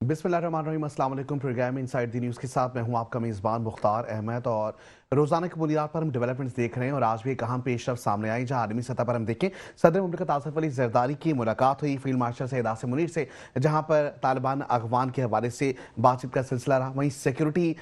बिस्मिल्लाहिर्रहमानिर्रहीम, अस्सलाम वालेकुम। प्रोग्राम इनसाइड द न्यूज़ के साथ मैं हूं आपका मेज़बान मुख्तार अहमद और रोज़ाना की बुनियाद पर हम डेवलपमेंट्स देख रहे हैं और आज भी एक अहम पेशरफ सामने आई जहां आलमी सतह पर हम देखें सदर मुमलिकत आसिफ अली जरदारी की मुलाकात हुई फील्ड मार्शल सैयद आसिम मुनीर से, जहां पर तालिबान अगवान के हवाले से बातचीत का सिलसिला रहा। वहीं सिक्योरिटी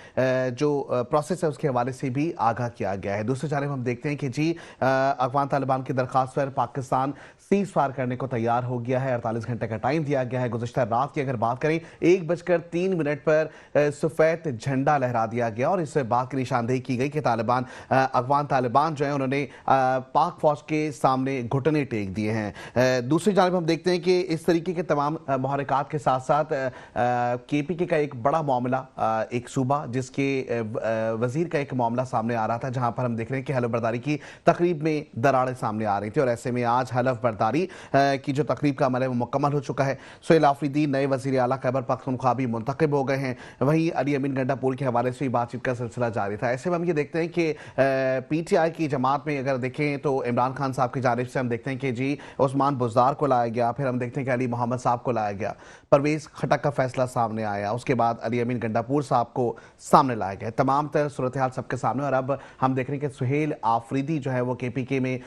जो प्रोसेस है उसके हवाले से भी आगाह किया गया है। दूसरी जानब हम देखते हैं कि जी अगवान तालिबान की दरख्वास्त पर पाकिस्तान सीज फायर करने को तैयार हो गया है। 48 घंटे का टाइम दिया गया है। गुज़िश्ता रात की अगर बात करें 1:03 पर सफ़ेद झंडा लहरा दिया गया और इस बात की निशानदेही की गई कि तालिबान अफगान तालिबान जो है उन्होंने पाक फौज के सामने घुटने टेक दिए हैं। दूसरी जानब हम देखते हैं कि इस तरीके के तमाम मुहरक़ात के साथ साथ KPK का एक बड़ा मामला, एक सूबा जिसके वजीर का एक मामला सामने आ रहा था, जहां पर हम देख रहे हैं कि हलफ बर्दारी की तकरीब में दरारें सामने आ रही थी और ऐसे में आज हलफ बर्दारी की जो तकरीब का अमल है वो मुकम्मल हो चुका है। सुहेल आफरीदी नए वजीर आला खैबर पख्तूनख्वा भी मुंतखब हो गए हैं। वहीं अली अमीन गंडापुर के हवाले से बातचीत का सिलसिला जारी था। ऐसे में हम ये देखते हैं कि PTI की जमात में अगर देखें तो इमरान खान साहब की जानिब से हम देखते हैं कि जी उस्मान बुज़दार को लाया गया, फिर हम देखते हैं कि अली मोहम्मद साहब को लाया गया, परवेज़ खटक का फैसला सामने आया, उसके बाद अली अमीन गंडापुर साहब को सामने लाया गया। तमाम तरह सूरत हाल सबके सामने और अब हम देख रहे हैं कि सुहेल आफरीदी जो है वो KPK में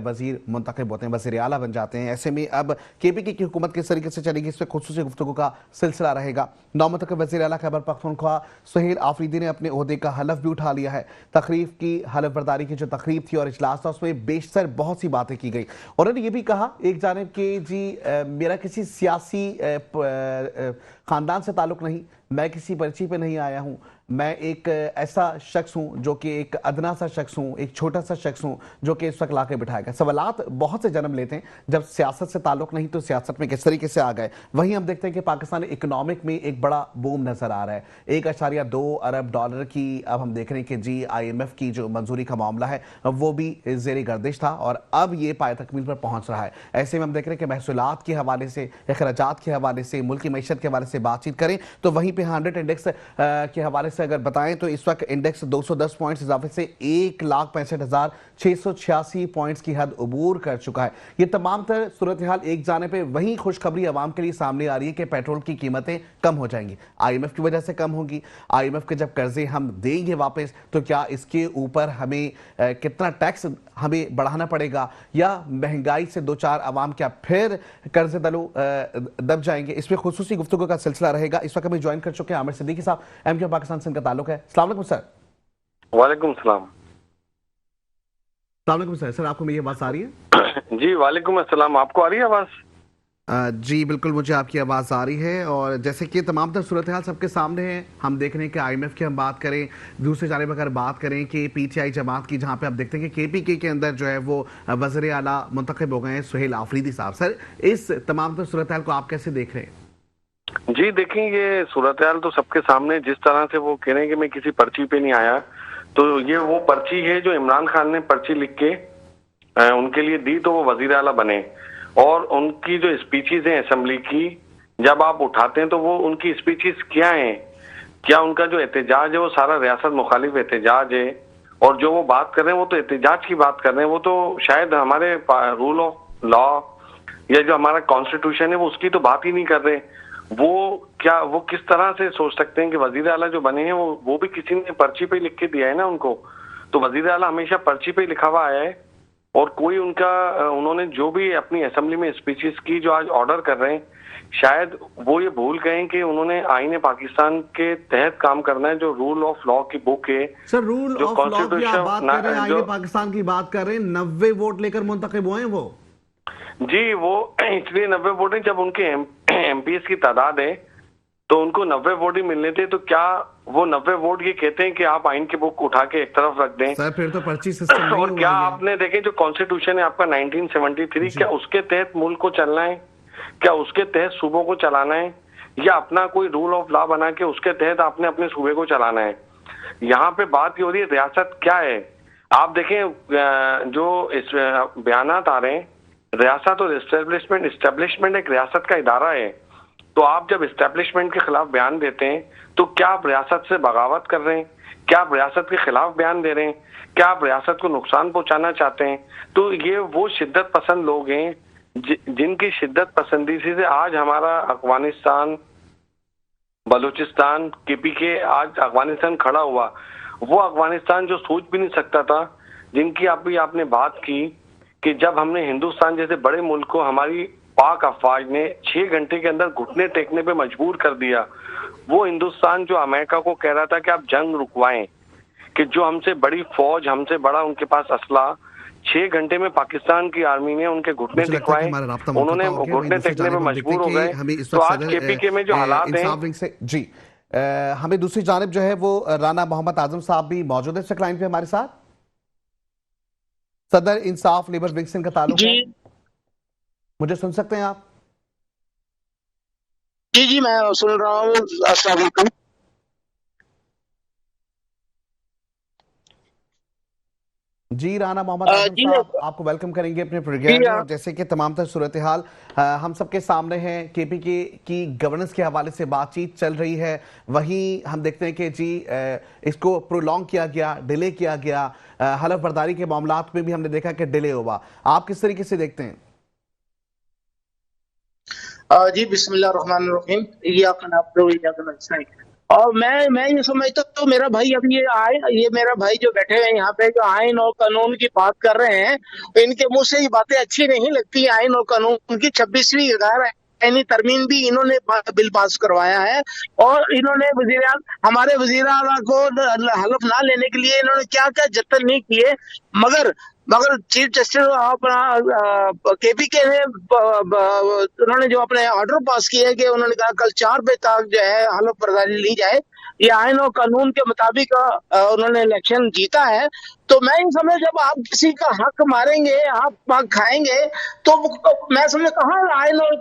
वजीर मुंतखब होते हैं, वज़ीर आला बन जाते हैं। ऐसे में अब KPK की हुकूमत किस तरीके से चलेगी इस पर खुसूसी गुफ्तगू का सिलसिला रहेगा। नौमतकब वज़ीर आला खैबर पख्तूनख्वा सुहेल आफरीदी ने अपने ओहदे का हलफ भी उठा लिया है। तकरीब की हलफ बर्दारी की जो तकरीब थी और इजलास था उसमें बेशतर बहुत सी बातें की गई। उन्होंने ये भी कहा एक जानिब कि जी मेरा किसी सियासी ख़ानदान से ताल्लुक़ नहीं, मैं किसी पर्ची पे नहीं आया हूँ, मैं एक ऐसा शख्स हूँ जो कि एक अदना सा शख्स हूँ, एक छोटा सा शख्स हूँ जो कि इस वक्त ला के बिठाएगा। सवालात बहुत से जन्म लेते हैं, जब सियासत से ताल्लुक़ नहीं तो सियासत में किस तरीके से आ गए। वहीं हम देखते हैं कि पाकिस्तान इकोनॉमिक में एक बड़ा बूम नज़र आ रहा है। $1.2 अरब की अब हम देख रहे हैं कि जी IMF की जो मंजूरी का मामला है वो भी ज़ेर गर्दिश था और अब ये पाए तकमील पर पहुँच रहा है। ऐसे में हम देख रहे हैं कि महसूलात के हवाले से, अखराजात के हवाले से, मुल्क की मैशत के हवाले से बातचीत करें तो वहीं पर 100 इंडेक्स के हवाले से अगर बताएं तो इस वक्त इंडेक्स 210 पॉइंट्स इजाफे से 1,65,686 पॉइंट्स की हद अबूर कर चुका है। ये तमाम तरह सूरत हाल एक जाने पे वहीं खुशखबरी आवाम के लिए सामने आ रही है कि पेट्रोल की कीमतें कम हो जाएंगी, IMF की वजह से कम होंगी। IMF के जब कर्जे हम देंगे वापस तो क्या इसके ऊपर हमें कितना टैक्स हमें बढ़ाना पड़ेगा या महंगाई से दो चार आवाम क्या फिर कर्जे दब जाएंगे। इस पर खुसूसी गुफ्तगू का सिलसिला रहेगा। इस वक्त हमें ज्वाइन कर चुके हैं आमिर सिद्दीकी साहब, MQ पाकिस्तान से इनका ताल्लुक है। अस्सलाम वालेकुम सर। वालेकुम सलाम। अस्सलाम वालेकुम सर। सर आपको मेरी आवाज़ आ रही है? जी वालेकुम अस्सलाम। आपको आ रही है आवाज़? जी बिल्कुल मुझे आपकी आवाज़ आ रही है और जैसे कि तमाम तरह सूरत हाल सबके सामने है, हम देख रहे हैं कि IMF की हम बात करें, दूसरी जानिब अगर बात करें कि PTI जमात की, जहां पे आप देखते हैं कि KPK के अंदर जो है वो वज़ीर आला मुंतखब हो गए हैं सुहेल आफरीदी साहब। सर इस तमाम तरह सूरत हाल को आप कैसे देख रहे हैं? जी देखें, ये सूरत हाल तो सबके सामने, जिस तरह से वो कह रहे हैं कि मैं किसी पर्ची पे नहीं आया, तो ये वो पर्ची है जो इमरान खान ने पर्ची लिख के उनके लिए दी तो वो वजीर आला बने। और उनकी जो स्पीचेस हैं असेंबली की, जब आप उठाते हैं तो वो उनकी स्पीचेस क्या हैं, क्या उनका जो एहतजाज है वो सारा रियासत मुखालिफ एहतजाज है, और जो वो बात कर रहे हैं वो तो एहतजाज की बात कर रहे हैं, वो तो शायद हमारे रूल ऑफ लॉ या जो हमारा कॉन्स्टिट्यूशन है वो उसकी तो बात ही नहीं कर रहे। वो किस तरह से सोच सकते हैं कि वजीर आला जो बने हैं वो भी किसी ने पर्ची पे लिख के दिया है ना उनको। तो वजीर आला हमेशा पर्ची पे लिखा हुआ आया है और कोई उन्होंने जो भी अपनी असेंबली में स्पीचेस की जो आज ऑर्डर कर रहे हैं, शायद वो ये भूल गए कि उन्होंने आईने पाकिस्तान के तहत काम करना है, जो रूल ऑफ लॉ की बुक है। सर रूल ऑफ लॉ की आप बात कर रहे हैं, आईने पाकिस्तान की बात कर रहे हैं, 90 वोट लेकर मुंतखब हुए हैं वो। जी वो इसलिए 90 वोट है, जब उनके MPs की तादाद है तो उनको 90 वोट ही मिलने थे, तो क्या वो 90 वोट ये कहते हैं कि आप आइन की बुक उठा के एक तरफ रख दें? सर फिर तो पर्ची सिस्टम नहीं और क्या आपने देखें जो कॉन्स्टिट्यूशन है आपका 1973, क्या उसके तहत मुल्क को चलना है, क्या उसके तहत सूबों को चलाना है, या अपना कोई रूल ऑफ लॉ बना के उसके तहत आपने अपने सूबे को चलाना है? यहाँ पे बात ये हो रही है रियासत क्या है। आप देखें जो इस बयानात आ रहे हैं, रियासत और इस्टेब्लिशमेंट एक रियासत का इदारा है, तो आप जब इस्टेब्लिशमेंट के खिलाफ बयान देते हैं तो क्या आप रियासत से बगावत कर रहे हैं? क्या आप रियासत के खिलाफ बयान दे रहे हैं? क्या आप रियासत को नुकसान पहुंचाना चाहते हैं? तो ये वो शिद्दत पसंद लोग हैं जिनकी शिद्दत पसंदी से आज हमारा अफगानिस्तान बलूचिस्तान, केपीके, आज अफगानिस्तान खड़ा हुआ, वो अफगानिस्तान जो सोच भी नहीं सकता था, जिनकी आपने बात की कि जब हमने हिंदुस्तान जैसे बड़े मुल्क को हमारी पाक अफवाज ने 6 घंटे के अंदर घुटने टेकने पे मजबूर कर दिया, वो हिंदुस्तान जो अमेरिका को कह रहा था कि आप जंग रुकवाएं, कि जो हमसे बड़ी फौज, हमसे बड़ा उनके पास असला, 6 घंटे में पाकिस्तान की आर्मी ने उनके घुटने टिकवाए, उन्होंने घुटने टेकने में मजबूर हो गए। तो आज केपीके में जो हालात हैं जी, हमें दूसरी जानिब जो है वो राना मोहम्मद आजम साहब भी मौजूद है इस लाइन पे हमारे साथ। सदर इंसाफ लेबर विंग से इनका ताल्लुक है, मुझे सुन सकते हैं आप? जी जी, मैं सुन रहा हूँ। अस्सलाम वालेकुम। जी राना मोहम्मद आजम साहब, आपको वेलकम करेंगे अपने प्रोग्राम में। और जैसे कि तमाम तर सूरत हाल हम सबके सामने है, केपीके की गवर्नेंस के हवाले से बातचीत चल रही है, वहीं हम देखते हैं कि जी इसको प्रोलॉन्ग किया गया, डिले किया गया, हलफ बर्दारी के मामलात में भी हमने देखा कि डिले हुआ। आप किस तरीके से देखते हैं? जी बिस्मिल्लाह रहमान रहीम। और मैं ये समझता हूँ, मेरा भाई अभी ये मेरा भाई जो बैठे हैं यहाँ पे, जो आइन और कानून की बात कर रहे हैं, इनके मुंह से ये बातें अच्छी नहीं लगती। आइन और कानून की 26वीं गैर आईनी तरमीम भी इन्होंने बिल पास करवाया है, और इन्होंने हमारे वजीर आला को हलफ ना लेने के लिए इन्होंने क्या क्या जतन नहीं किए, मगर चीफ जस्टिस अपना केपीके ने उन्होंने जो अपने ऑर्डर पास किए कि उन्होंने कहा कल 4 बजे तक जो है हलफ बर्दारी ली जाए, ये आइन और कानून के मुताबिक उन्होंने इलेक्शन जीता है। तो मैं इन समय जब आप किसी का हक मारेंगे, आप खाएंगे, तो मैं समझ कहाँ आइन और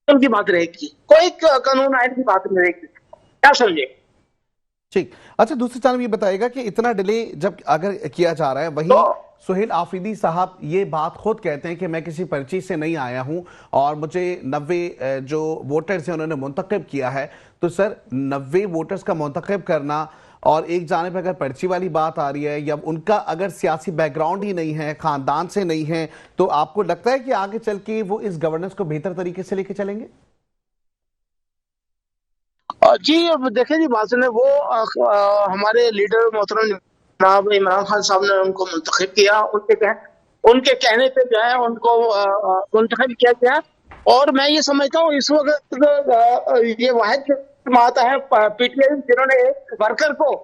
की बात रहेगी, कोई कानून आइन की बात नहीं रहेगी, क्या समझे? ठीक, अच्छा दूसरी जानब ये बताएगा कि इतना डिले जब अगर किया जा रहा है, वहीं सुहेल आफरीदी साहब ये बात खुद कहते हैं कि मैं किसी पर्ची से नहीं आया हूं और मुझे 90 जो वोटर्स हैं उन्होंने मुंतखब किया है। तो सर 90 वोटर्स का मुंतखब करना, और एक जानिब अगर पर्ची वाली बात आ रही है, या उनका अगर सियासी बैकग्राउंड ही नहीं है, खानदान से नहीं है, तो आपको लगता है कि आगे चल के वो इस गवर्नेंस को बेहतर तरीके से लेके चलेंगे? जी देखिए जी, बात सुने, वो हमारे लीडर मोहतरम जनाब इमरान खान साहब ने उनको मुंतखब किया, उनके कहने पे जो है उनको मुंतखब किया गया। और मैं ये समझता हूँ इस वक्त ये वाहिद जमात है पीटीआई जिन्होंने एक वर्कर को,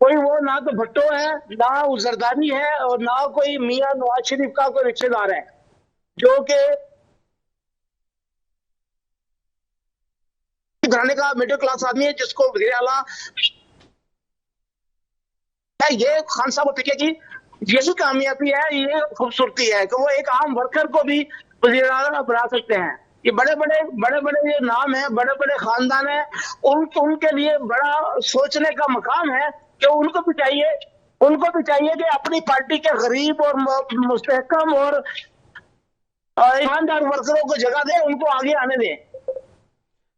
कोई वो ना तो भट्टो है, ना जरदारी है, और ना कोई मियां नवाज शरीफ का कोई रिश्तेदार है, जो कि घराने का मिडिल क्लास आदमी है, जिसको वज़ीर आला ये खान साहब पीके की यही कामयाबी है, ये खूबसूरती है कि वो एक आम वर्कर को भी वज़ीर आला बना सकते हैं। ये बड़े बड़े ये नाम है, बड़े बड़े खानदान है, उनके लिए बड़ा सोचने का मकाम है कि उनको भी चाहिए कि अपनी पार्टी के गरीब और मुस्तहकम और ईमानदार वर्करों को जगह दे, उनको आगे आने दें।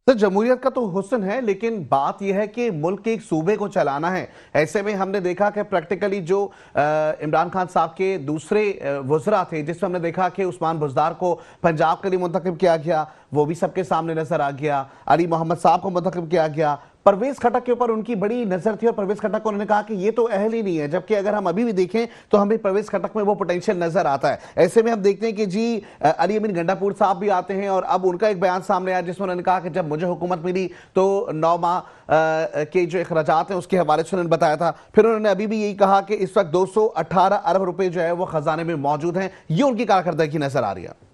सर जमहूरियत का तो हुस्न है, लेकिन बात यह है कि मुल्क के एक सूबे को चलाना है। ऐसे में हमने देखा कि प्रैक्टिकली जो इमरान खान साहब के दूसरे वज़रा थे, जिसमें हमने देखा कि उस्मान बुज़दार को पंजाब के लिए मुंतखब किया गया, वो भी सबके सामने नजर आ गया। अली मोहम्मद साहब को मुंतखब किया गया। परवेज खटक के ऊपर उनकी बड़ी नजर थी और परवेज खटक को उन्होंने कहा कि ये तो अहल ही नहीं है, जबकि अगर हम अभी भी देखें तो हमें परवेज खटक में वो पोटेंशियल नजर आता है। ऐसे में हम देखते हैं कि जी अली अमीन गंडापुर साहब भी आते हैं, और अब उनका एक बयान सामने आया जिसमें उन्होंने कहा कि जब मुझे हुकूमत मिली तो 9 माह के जो अखराजात हैं उसके हवाले से उन्होंने बताया था। फिर उन्होंने अभी भी यही कहा कि इस वक्त 218 अरब रुपए जो है वो खजाने में मौजूद हैं। ये उनकी कारकर्दगी नजर आ रही है।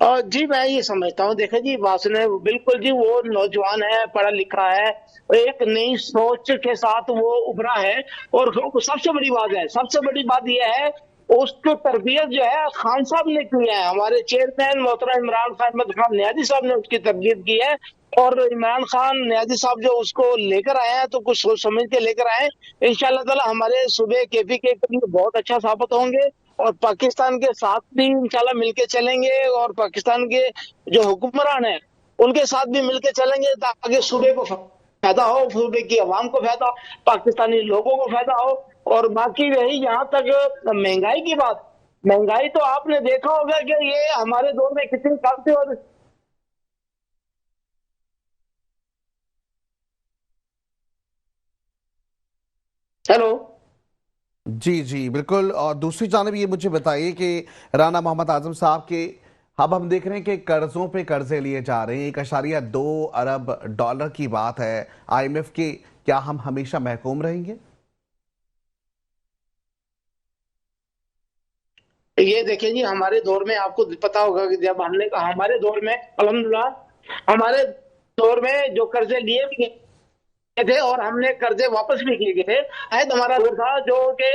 जी मैं ये समझता हूँ, देखिए जी वासने बिल्कुल जी, वो नौजवान है, पढ़ा लिखा है, एक नई सोच के साथ वो उभरा है। और सबसे बड़ी बात यह है उसकी तरबियत जो है खान साहब ने की है, हमारे चेयरमैन मोहतरम इमरान खान नियाज़ी साहब ने उसकी तरबियत की है। और इमरान खान नियाज़ी साहब जो उसको लेकर आए हैं तो कुछ सोच समझ के लेकर आए, इंशाअल्लाह ताला हमारे सूबे केपीके के लिए बहुत अच्छा साबित होंगे, और पाकिस्तान के साथ भी इंशाल्लाह मिलके चलेंगे, और पाकिस्तान के जो हुक्मरान है उनके साथ भी मिलके चलेंगे, ताकि सूबे को फायदा हो, सूबे की आवाम को फायदा हो, पाकिस्तानी लोगों को फायदा हो। और बाकी रही यहाँ तक महंगाई की बात, महंगाई तो आपने देखा होगा कि ये हमारे दौर में कितनी कम थी, और हेलो। जी जी बिल्कुल। और दूसरी जानब ये मुझे बताइए कि राना मोहम्मद आजम साहब के अब हम देख रहे हैं कि कर्जों पे कर्जे लिए जा रहे हैं, 1.2 अरब डॉलर की बात है IMF की। क्या हम हमेशा महकूम रहेंगे? ये देखिए जी, हमारे दौर में आपको पता होगा कि जब हमने हमारे दौर में अल्हम्दुलिल्लाह हमारे दौर में जो कर्जे लिए भी गए थे और हमने कर्जे वापस भी किए गए थे। शायद हमारा दौर था जो कि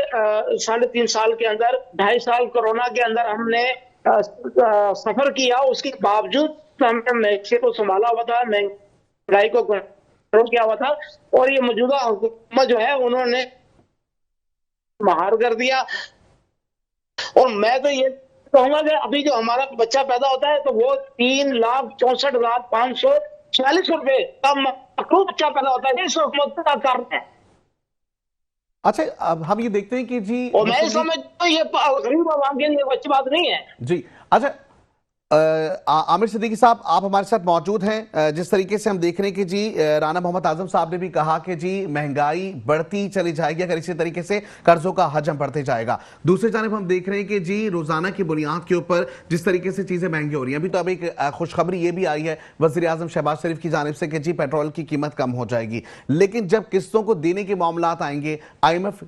3.5 साल के अंदर, 2.5 साल कोरोना के अंदर हमने सफर किया, उसके बावजूद हमने मैक्से को संभाला हुआ था, महंगाई को कंट्रोल किया हुआ था। और ये मौजूदा हुकूमत जो है उन्होंने महार कर दिया। और मैं तो ये कहूंगा कि अभी जो हमारा बच्चा पैदा होता है तो वो 3,64,546 रुपए का मकरूब बच्चा पैदा होता है। इस हुकूमत का कारण है। अच्छा, अब हम ये देखते हैं कि जी और मैं मुस्लिम लीग। समझता हूँ ये गरीब आवाम के लिए अच्छी बात नहीं है। जी। अच्छा, आमिर सिद्दीकी साहब, आप हमारे साथ मौजूद हैं। जिस तरीके से हम देख रहे हैं कि जी राना मोहम्मद आजम साहब ने भी कहा कि जी महंगाई बढ़ती चली जाएगी अगर इसी तरीके से कर्जों का हजम बढ़ते जाएगा। दूसरी जानब हम देख रहे हैं कि जी रोजाना की बुनियाद के ऊपर जिस तरीके से चीजें महंगी हो रही हैं, अभी तो अब एक खुशखबरी ये भी आई है वजीर आजम शहबाज शरीफ की जानिब से कि जी पेट्रोल की कीमत कम हो जाएगी। लेकिन जब किस्तों को देने के मामलात आएंगे, IMF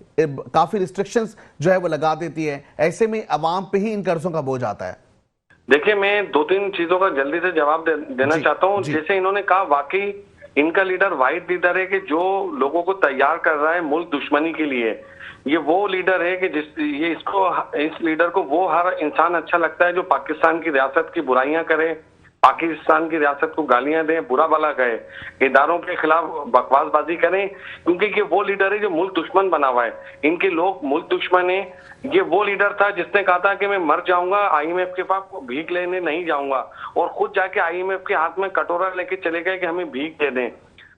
काफी रिस्ट्रिक्शंस जो है वो लगा देती है। ऐसे में अवाम पे ही इन कर्जों का बोझ आता है। देखिए, मैं 2-3 चीजों का जल्दी से जवाब देना जी चाहता हूँ। जी। जैसे इन्होंने कहा, वाकई इनका लीडर वाहिद लीडर है कि जो लोगों को तैयार कर रहा है मुल्क दुश्मनी के लिए। ये वो लीडर है कि इस लीडर को वो हर इंसान अच्छा लगता है जो पाकिस्तान की रियासत की बुराइयां करे, पाकिस्तान की रियासत को गालियां दें, बुरा भला कहे, इदारों के खिलाफ बकवासबाजी करें, क्योंकि ये वो लीडर है जो मुल्क दुश्मन बना हुआ है। इनके लोग मुल्क दुश्मन है। ये वो लीडर था जिसने कहा था कि मैं मर जाऊंगा, IMF के पास भीख लेने नहीं जाऊंगा, और खुद जाके IMF के हाथ में कटोरा लेके चले गए कि हमें भीख दे दें।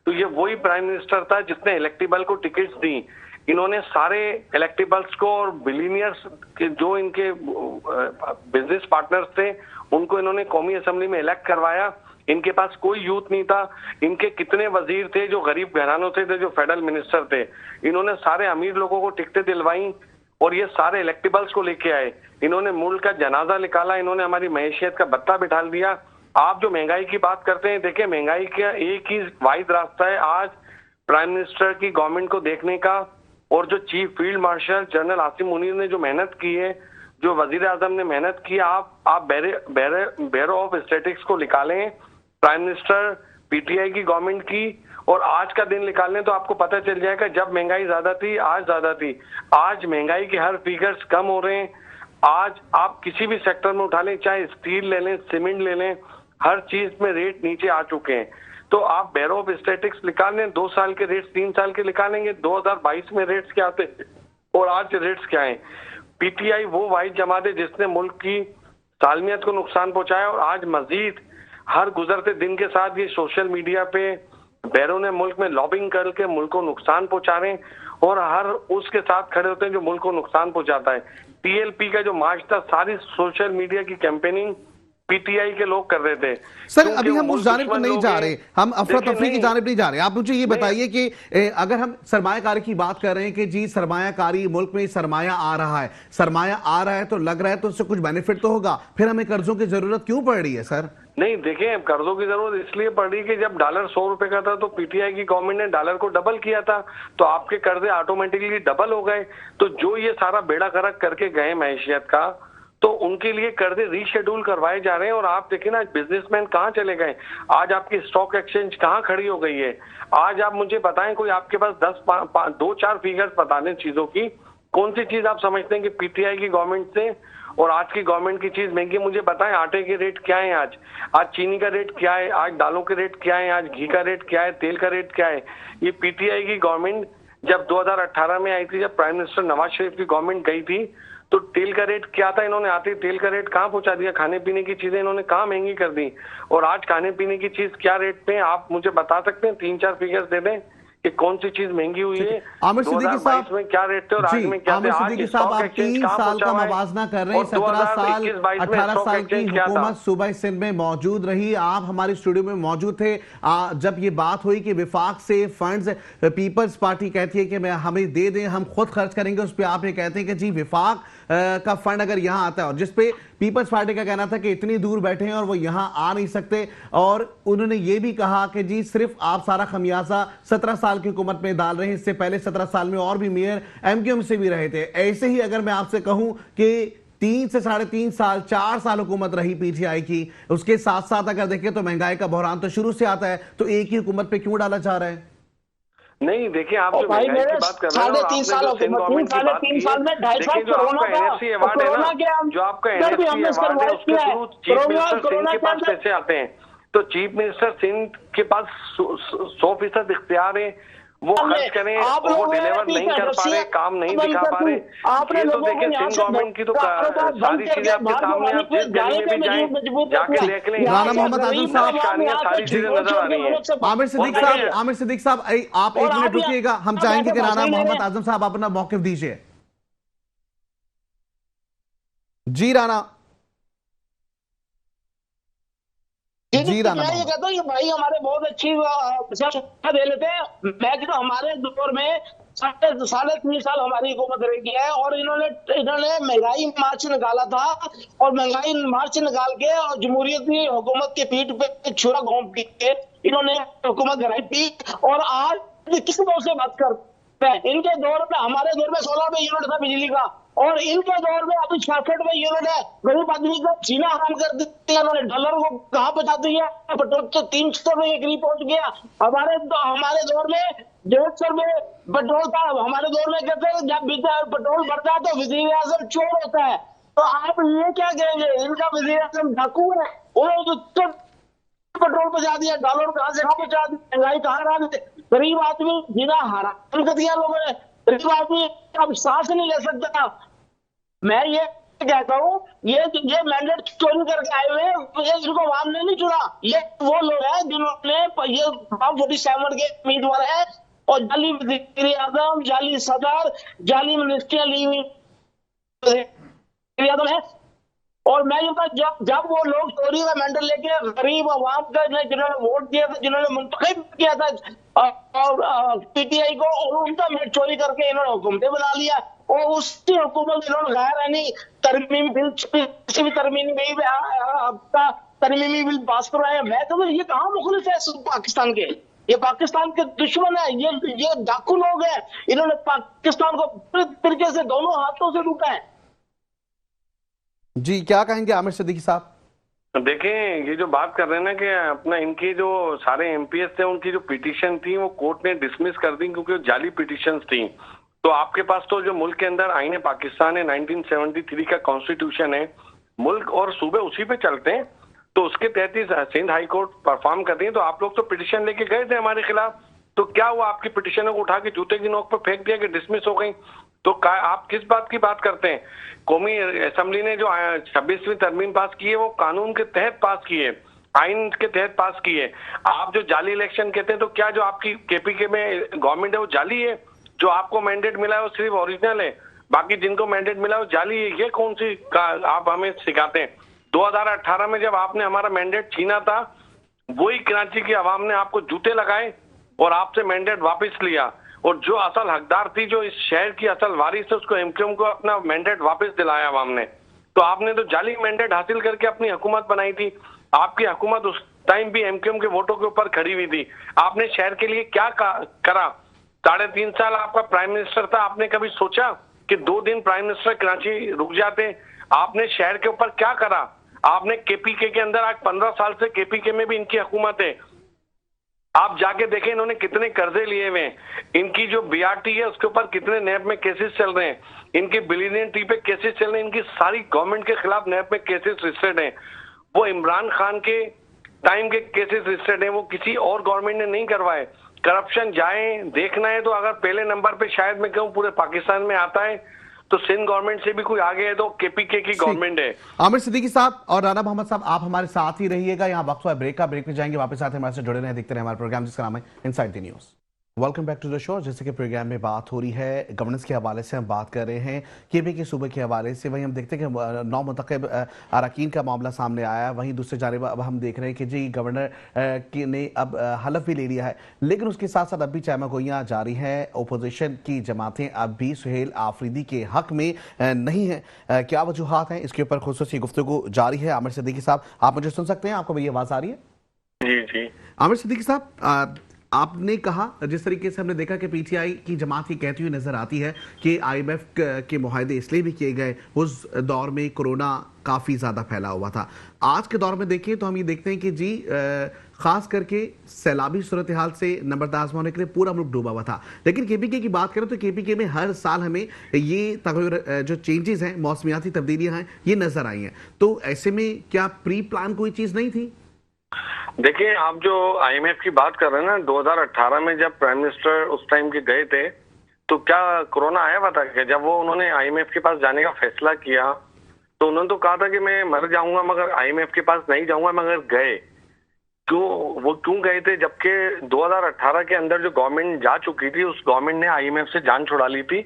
तो ये वही प्राइम मिनिस्टर था जिसने इलेक्टेबल को टिकट्स दी। इन्होंने सारे इलेक्टेबल्स को और बिलीनियर्स के जो इनके बिजनेस पार्टनर्स थे उनको इन्होंने कौमी असेंबली में इलेक्ट करवाया। इनके पास कोई यूथ नहीं था। इनके कितने वजीर थे जो गरीब घरानों से थे, जो फेडरल मिनिस्टर थे। इन्होंने सारे अमीर लोगों को टिकटें दिलवाई और ये सारे इलेक्टेबल्स को लेके आए। इन्होंने मुल्क का जनाजा निकाला, इन्होंने हमारी मैशियत का बत्ता बिठा दिया। आप जो महंगाई की बात करते हैं, देखिए महंगाई का एक ही वाहिद रास्ता है आज प्राइम मिनिस्टर की गवर्नमेंट को देखने का, और जो chief field marshal general Asim Munir ने जो मेहनत की है, जो वजीर आजम ने मेहनत की, आप बैरो ऑफ स्टैटिस्टिक्स को निकालें, प्राइम मिनिस्टर PTI की गवर्नमेंट की, और आज का दिन निकाल लें तो आपको पता चल जाएगा जब महंगाई ज्यादा थी आज ज्यादा थी। आज महंगाई के हर फिगर्स कम हो रहे हैं। आज आप किसी भी सेक्टर में उठा लें, चाहे स्टील ले लें, सीमेंट ले लें, हर चीज में रेट नीचे आ चुके हैं। तो आप बैरो ऑफ स्टैटिस्टिक्स निकाल लें, 2 साल के रेट्स 3 साल के निकालेंगे, 2022 में रेट्स क्या थे और आज रेट्स क्या हैं। PTI वो वाहिद जमात है जिसने मुल्क की सालमियत को नुकसान पहुंचाया, और आज मजीद हर गुजरते दिन के साथ ये सोशल मीडिया पे बैरों ने मुल्क में लॉबिंग करके मुल्क को नुकसान पहुंचा रहे हैं, और हर उसके साथ खड़े होते हैं जो मुल्क को नुकसान पहुंचाता है। TLP का जो मार्च था, सारी सोशल मीडिया की कैंपेनिंग PTI के लोग कर रहे थे। सर अभी हम उस जानिब तो नहीं जा रहे, हम अफरा तफरी की जानिब नहीं जा रहे। आप मुझे ये बताइए कि अगर हम सरमायाकारी की बात कर रहे हैं कि जी सरमायाकारी, मुल्क में सरमाया आ रहा है, सरमाया आ रहा है तो लग रहा है तो उससे कुछ बेनिफिट तो होगा, फिर हमें कर्जों की जरूरत क्यों पड़ रही है सर? नहीं, देखिए कर्जों की जरूरत इसलिए पड़ रही है कि जब डॉलर 100 रुपए का था तो PTI की गवर्नमेंट ने डॉलर को डबल किया था, तो आपके कर्जे ऑटोमेटिकली डबल हो गए। तो जो ये सारा बेड़ा गर्क करके गए मैशियत का, तो उनके लिए कर्जे रीशेड्यूल करवाए जा रहे हैं। और आप देखिए ना, बिजनेसमैन कहाँ चले गए, आज आपकी स्टॉक एक्सचेंज कहाँ खड़ी हो गई है। आज आप मुझे बताएं, कोई आपके पास 2-4 फिगर्स बता दें चीजों की, कौन सी चीज आप समझते हैं कि PTI की गवर्नमेंट से और आज की गवर्नमेंट की चीज महंगी। मुझे बताएं, आटे के रेट क्या है आज चीनी का रेट क्या है, आज दालों के रेट क्या है, आज घी का रेट क्या है, तेल का रेट क्या है। ये PTI की गवर्नमेंट जब 2018 में आई थी, जब प्राइम मिनिस्टर नवाज शरीफ की गवर्नमेंट गई थी, तो तेल का रेट क्या था, इन्होंने आते तेल का रेट कहाँ पहुंचा दिया। खाने पीने की चीजें इन्होंने कहाँ महंगी कर दी, और आज खाने पीने की चीज क्या रेट पे, आप मुझे बता सकते हैं, 3-4 फिगर्स दे दें कि कौन सी चीज महंगी हुई है, आमिर सिद्दीकी साहब 2022 में क्या रेट थे और आज में क्या थे। आमिर सिद्दीकी साहब, आप 3 साल का मवाजना कर रहे हैं, 17 साल 18 साल की हुकूमत सूबा सिंध में मौजूद रही, आप हमारे स्टूडियो में मौजूद थे जब ये बात हुई कि विफाक से फंड्स पीपल्स पार्टी कहती है कि मैं हमें दे दें, हम खुद खर्च करेंगे उस पर, आप ये कहते हैं कि जी विफाक का फंड अगर यहां आता है, और जिसपे पीपल्स पार्टी का कहना था कि इतनी दूर बैठे हैं और वो यहां आ नहीं सकते, और उन्होंने ये भी कहा कि जी सिर्फ आप सारा खमियाजा 17 साल की हुकूमत में डाल रहे हैं, इससे पहले 17 साल में और भी मेयर एमक्यूएम से भी रहे थे। ऐसे ही अगर मैं आपसे कहूं कि 3 से 3.5 साल 4 साल हुकूमत रही पीटीआई की, उसके साथ साथ अगर देखें तो महंगाई का बहरान तो शुरू से आता है, तो एक ही हुकूमत पे क्यों डाला जा रहा है? नहीं देखिए, आप जो महंगाई की बात कर रहे हैं, 3.5 साल सिंध गवर्नमेंट की बात की, साल में 2.5 साल जो आपका एनएफसी अवार्ड है ना, जो आपका एनएफसी अवार्ड है, उसके थ्रू चीफ मिनिस्टर सिंध के पास पैसे आते हैं, तो चीफ मिनिस्टर सिंध के पास 100% इख्तियार है, वो खर्च करें, वो डिलीवर नहीं कर पा रहे, काम नहीं दिखा पा रहे। ये तो देखिए सिंध गवर्नमेंट की तो सारी चीजें आपके सामने, आप जिस गली में भी जाएं जाके देख लें, राना मोहम्मद आजम साहब, सारी चीजें नजर आ रही हैं। आमिर सिद्दीक साहब आप एक मिनट रुकिएगा, हम चाहेंगे कि राना मोहम्मद आजम साहब अपना मौक़िफ़ दीजिए। जी राना जी राना, मैं ये कहता हूँ कि भाई हमारे बहुत अच्छी शिक्षा दे लेते हैं। मैं कहता हूँ हमारे दौर में 3.5 साल हमारी हुकूमत रही है, और इन्होंने महंगाई मार्च निकाला था, और महंगाई मार्च निकाल के और जमहूरियती हुकूमत के पीठ पे छुरा घोंप के इन्होंने हुकूमत कराई थी। और आज किस दौर से बात करते हैं? इनके दौर में, हमारे दौर में 16 में यूनिट था बिजली का, और इनके दौर में अभी 66 में इन्होंने गरीब आदमी का जीना हराम कर दिया, इन्होंने डॉलर को कहां पहुंचा दिया, पेट्रोल तो 300 रुपए के करीब पहुंच गया। हमारे दौर में 150 रुपए पेट्रोल था, हमारे दौर में कहते हैं जब पेट्रोल बढ़ता है तो वजीर आजम चोर होता है। तो आप ये क्या कहेंगे, इनका वजीर आजम डाकू है, वो तो पेट्रोल पहुंचा दिया, डॉलर कहां से कहां पहुंचा दिया, महंगाई कहां रहा, गरीब आदमी जीना हराम कर दिया लोगों ने, गरीब आदमी अब सांस नहीं ले सकता। मैं ये कहता हूँ ये मैंडेट चोरी करके आए हुए हैं, ये इनको आवाम ने नहीं चुना, ये वो लोग हैं जिन्होंने ये 47 के उम्मीदवार है, और जाली वज़ीर आज़म, जाली सदर, जाली मिनिस्ट्रियां ली हुई है। और मैं ये जब वो लोग चोरी का मैंडेट लेके गरीब आवाम का जिन्होंने वोट दिया था, जिन्होंने मुंतखब किया था और पीटीआई को, और उनका मैंडेट चोरी करके इन्होंने हुकूमतें बना लिया, और उसकी हुकूमत इन्होंने गैर यानी तरमीमी बिल, किसी भी तरमीमी बिल पास करवाया। मैं तो ये कहाँ मुखलिफ है पाकिस्तान के, ये पाकिस्तान के दुश्मन है, ये डाकू लोग हैं, इन्होंने पाकिस्तान को पूरे तरीके से दोनों हाथों से लूटा है। जी क्या कहेंगे आमिर सिद्दीकी साहब? देखें, ये जो बात कर रहे हैं ना कि अपना इनकी जो सारे एमपीएस थे, उनकी जो पिटीशन थी वो कोर्ट ने डिसमिस कर दी क्योंकि वो जाली पिटीशन थी। तो आपके पास तो जो मुल्क के अंदर आईन पाकिस्तान है, 1973 का कॉन्स्टिट्यूशन है, मुल्क और सूबे उसी पे चलते हैं, तो उसके तहत ही सिंध हाई कोर्ट परफॉर्म कर रही है। तो आप लोग तो पिटीशन लेके गए थे हमारे खिलाफ, तो क्या हुआ, आपकी पिटीशनों को उठा के जूते की नोक पर फेंक दिया कि डिसमिस हो गई? तो आप किस बात की बात करते हैं? कौमी असेंबली ने जो 26वीं तरमीम पास की है वो कानून के तहत पास की है, आइन के तहत पास की है। आप जो जाली इलेक्शन कहते हैं, तो क्या जो आपकी केपीके में गवर्नमेंट है वो जाली है? जो आपको मैंडेट मिला है वो सिर्फ ओरिजिनल है, बाकी जिनको मैंडेट मिला है वो जाली है? ये कौन सी आप हमें सिखाते हैं? 2018 में जब आपने हमारा मैंडेट छीना था, वही कराची की आवाम ने आपको जूते लगाए और आपसे मैंडेट वापस लिया, और जो असल हकदार थी, जो इस शहर की असल वारिस है, उसको एमक्यूएम को अपना मैंडेट वापस दिलाया आवाम ने। तो आपने तो जाली मैंडेट हासिल करके अपनी हुकूमत बनाई थी। आपकी हुकूमत उस टाइम भी एमक्यूएम के वोटों के ऊपर खड़ी हुई थी। आपने शहर के लिए क्या करा? 3.5 साल आपका प्राइम मिनिस्टर था, आपने कभी सोचा कि 2 दिन प्राइम मिनिस्टर कराची रुक जाते? आपने शहर के ऊपर क्या करा? आपने केपीके के अंदर, आज 15 साल से केपीके में भी इनकी हुकूमत है, आप जाके देखें इन्होंने कितने कर्जे लिए हुए हैं। इनकी जो बीआरटी है उसके ऊपर कितने नैब में केसेस चल रहे हैं, इनके बिलियनियर टी पे केसेस चल रहे हैं, इनकी सारी गवर्नमेंट के खिलाफ नैब में केसेस रजिस्टर्ड हैं। वो इमरान खान के टाइम के केसेस रजिस्टर्ड हैं, वो किसी और गवर्नमेंट ने नहीं करवाए। करप्शन जाए देखना है तो अगर पहले नंबर पे शायद मैं कहूँ पूरे पाकिस्तान में आता है तो सिंध गवर्नमेंट से भी कोई आगे है तो केपीके की गवर्नमेंट है। आमिर सिद्दीकी साहब और राना मोहम्मद साहब, आप हमारे साथ ही रहिएगा। यहाँ वक्त हुआ ब्रेक का, ब्रेक में जाएंगे, वापस आते हमारे से जुड़े रहे, देखते रहे हमारे प्रोग्राम जिसका नाम है inside the news. Welcome back to the show. जैसे कि प्रोग्राम में बात हो रही है गवर्नेंस के हवाले से, हम बात कर रहे हैं केपी के सूबे के हवाले से। वहीं हम देखते हैं कि 9 मुंतखब अरकान का मामला सामने आया। वहीं दूसरी जानिब अब हम देख रहे हैं कि जी गवर्नर ने अब हलफ भी ले लिया है, लेकिन उसके साथ साथ अब भी चामागोइयाँ जारी हैं। अपोजिशन की जमातें अब भी सुहेल आफरीदी के हक में नहीं है। क्या वजूहात हैं, इसके ऊपर खुसूसी गुफ्तगू जारी है। आमिर सिद्दीकी साहब, आप मुझे सुन सकते हैं? आपको मेरी आवाज़ आ रही है? जी जी। आमिर सिद्दीकी साहब, आपने कहा, जिस तरीके से हमने देखा कि पीटीआई की जमात ये कहती हुई नजर आती है कि आईएमएफ के मुआहदे इसलिए भी किए गए, उस दौर में कोरोना काफ़ी ज़्यादा फैला हुआ था। आज के दौर में देखें तो हम ये देखते हैं कि जी खास करके सैलाबी सूरत हाल से नंबरदार होने के लिए पूरा मुल्क डूबा हुआ था। लेकिन केपीके की बात करें तो केपीके में हर साल हमें ये तगैर जो चेंजेस हैं, मौसमियाती तब्दीलियाँ हैं, ये नजर आई हैं। तो ऐसे में क्या प्री प्लान कोई चीज़ नहीं थी? देखिए, आप जो आईएमएफ की बात कर रहे हैं ना, 2018 में जब प्राइम मिनिस्टर उस टाइम के गए थे, तो क्या कोरोना आया हुआ था क्या? जब वो उन्होंने आईएमएफ के पास जाने का फैसला किया तो उन्होंने तो कहा था कि मैं मर जाऊंगा मगर आईएमएफ के पास नहीं जाऊंगा, मगर गए क्यों गए थे? जबकि 2018 के अंदर जो गवर्नमेंट जा चुकी थी, उस गवर्नमेंट ने आईएमएफ से जान छुड़ा ली थी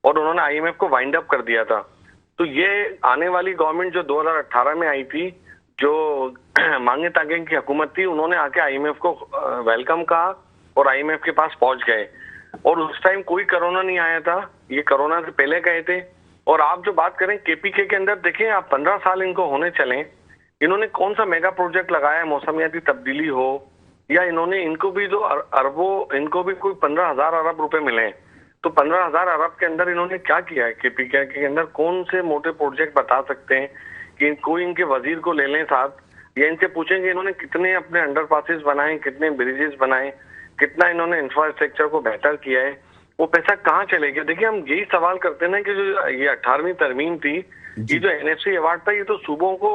और उन्होंने आईएमएफ को वाइंड अप कर दिया था। तो ये आने वाली गवर्नमेंट जो 2018 में आई थी, जो मांगे तांगे की हुकूमत थी, उन्होंने आके आईएमएफ को वेलकम कहा और आईएमएफ के पास पहुंच गए। और उस टाइम कोई कोरोना नहीं आया था, ये कोरोना से पहले गए थे। और आप जो बात करें केपीके के अंदर, देखें आप 15 साल इनको होने चले, इन्होंने कौन सा मेगा प्रोजेक्ट लगाया है? मौसमियाती तब्दीली हो या इनको भी जो अरबों, इनको भी कोई 15,000 अरब रुपए मिले। तो 15,000 अरब के अंदर इन्होंने क्या किया है? केपीके के अंदर कौन से मोटे प्रोजेक्ट बता सकते हैं कि कोई इनके वजीर को ले लें साथ, या इनसे पूछेंगे इन्होंने कितने अपने अंडर पासेस बनाए, कितने ब्रिजेस बनाए, कितना इन्होंने इंफ्रास्ट्रक्चर को बेहतर किया है, वो पैसा कहाँ चले गया? देखिए, हम यही सवाल करते हैं कि जो ये 18वीं तरमीम थी, ये जो एनएफसी अवार्ड था, ये तो सूबों को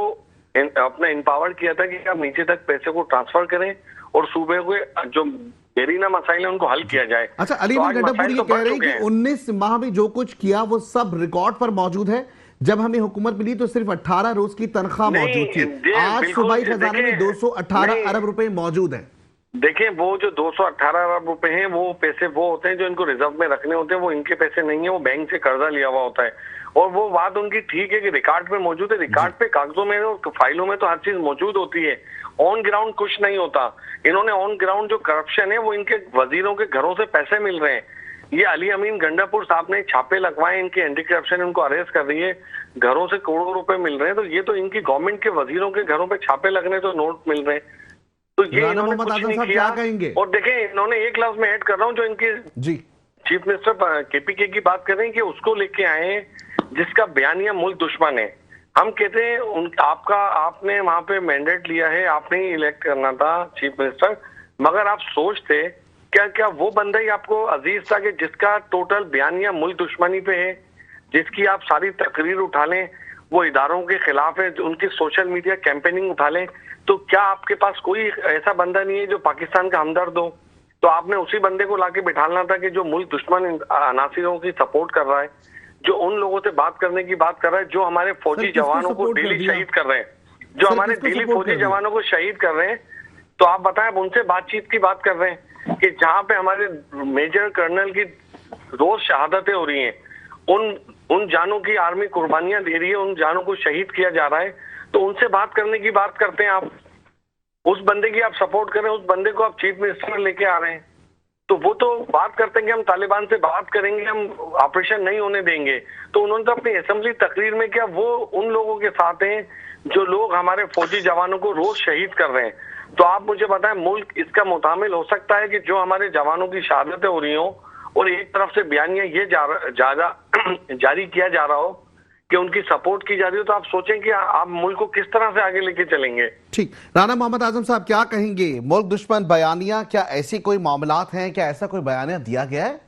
अपना एम्पावर किया था कि आप नीचे तक पैसे को ट्रांसफर करें और सूबे को जो बेरीना मसाइल है उनको हल किया जाए। अच्छा, अलीमन गंडापुर ये कह रहे हैं कि 19 माह में जो कुछ किया वो सब रिकॉर्ड पर मौजूद है। जब हमें हुकूमत मिली तो सिर्फ 18 रोज की तनख्वाह मौजूद थी। आज सूबाई खजाने में 218 अरब रुपए मौजूद है। देखिए, वो जो 218 अरब रुपए हैं, वो पैसे वो होते हैं जो इनको रिजर्व में रखने होते हैं, वो इनके पैसे नहीं है, वो बैंक से कर्जा लिया हुआ होता है। और वो बात उनकी ठीक है कि रिकॉर्ड पे मौजूद है, रिकॉर्ड पे कागजों में और फाइलों में तो हर चीज मौजूद होती है, ऑन ग्राउंड कुछ नहीं होता। इन्होंने ऑन ग्राउंड जो करप्शन है, वो इनके वजीरों के घरों से पैसे मिल रहे हैं। ये अली अमीन गंडापुर साहब ने छापे लगवाए, इनके एंटी करप्शन इनको अरेस्ट कर रही है, घरों से करोड़ों रुपए मिल रहे हैं। तो ये तो इनकी गवर्नमेंट के वजीरों के घरों पे छापे लगने तो नोट मिल रहे हैं। तो ये इन्होंने कुछ नहीं किया। और देखें, इन्होंने एक लफ्ज में ऐड कर रहा हूँ, जो इनके जी चीफ मिनिस्टर केपीके की बात कर रहे हैं कि उसको लेके आए जिसका बयानिया मुल्क दुश्मन है। हम कहते हैं आपने वहां पे मैंडेट लिया है, आपने ही इलेक्ट करना था चीफ मिनिस्टर, मगर आप सोचते क्या वो बंदा ही आपको अजीज था कि जिसका टोटल बयानिया मुल्क दुश्मनी पे है, जिसकी आप सारी तकरीर उठा लें, वो इदारों के खिलाफ है, उनकी सोशल मीडिया कैंपेनिंग उठा लें, तो क्या आपके पास कोई ऐसा बंदा नहीं है जो पाकिस्तान का हमदर्द हो? तो आपने उसी बंदे को लाके बिठाना था कि जो मुल्क दुश्मन अनासिरों की सपोर्ट कर रहा है, जो उन लोगों से बात करने की बात कर रहा है, जो हमारे फौजी जवानों को डेली शहीद कर रहे हैं, जो हमारे डेली फौजी जवानों को शहीद कर रहे हैं। तो आप बताएं, उनसे बातचीत की बात कर रहे हैं कि जहां पे हमारे मेजर कर्नल की रोज शहादतें हो रही हैं, उन जानों की आर्मी कुर्बानियां दे रही है, उन जानों को शहीद किया जा रहा है, तो उनसे बात करने की बात करते हैं आप। उस बंदे की आप सपोर्ट करें, उस बंदे को आप चीफ मिनिस्टर में लेके आ रहे हैं। तो वो तो बात करते हैं कि हम तालिबान से बात करेंगे, हम ऑपरेशन नहीं होने देंगे। तो उन्होंने तो अपनी असेंबली तकरीर में क्या वो उन लोगों के साथ हैं जो लोग हमारे फौजी जवानों को रोज शहीद कर रहे हैं। तो आप मुझे बताएं, मुल्क इसका मुतामिल हो सकता है कि जो हमारे जवानों की शहादतें हो रही हो और एक तरफ से बयानिया ये जारी किया जा रहा हो कि उनकी सपोर्ट की जा रही हो, तो आप सोचें कि आप मुल्क को किस तरह से आगे लेके चलेंगे। ठीक, राना मोहम्मद आजम साहब क्या कहेंगे? मुल्क दुश्मन बयानिया, क्या ऐसी कोई मामलात हैं, क्या ऐसा कोई बयानिया दिया गया है?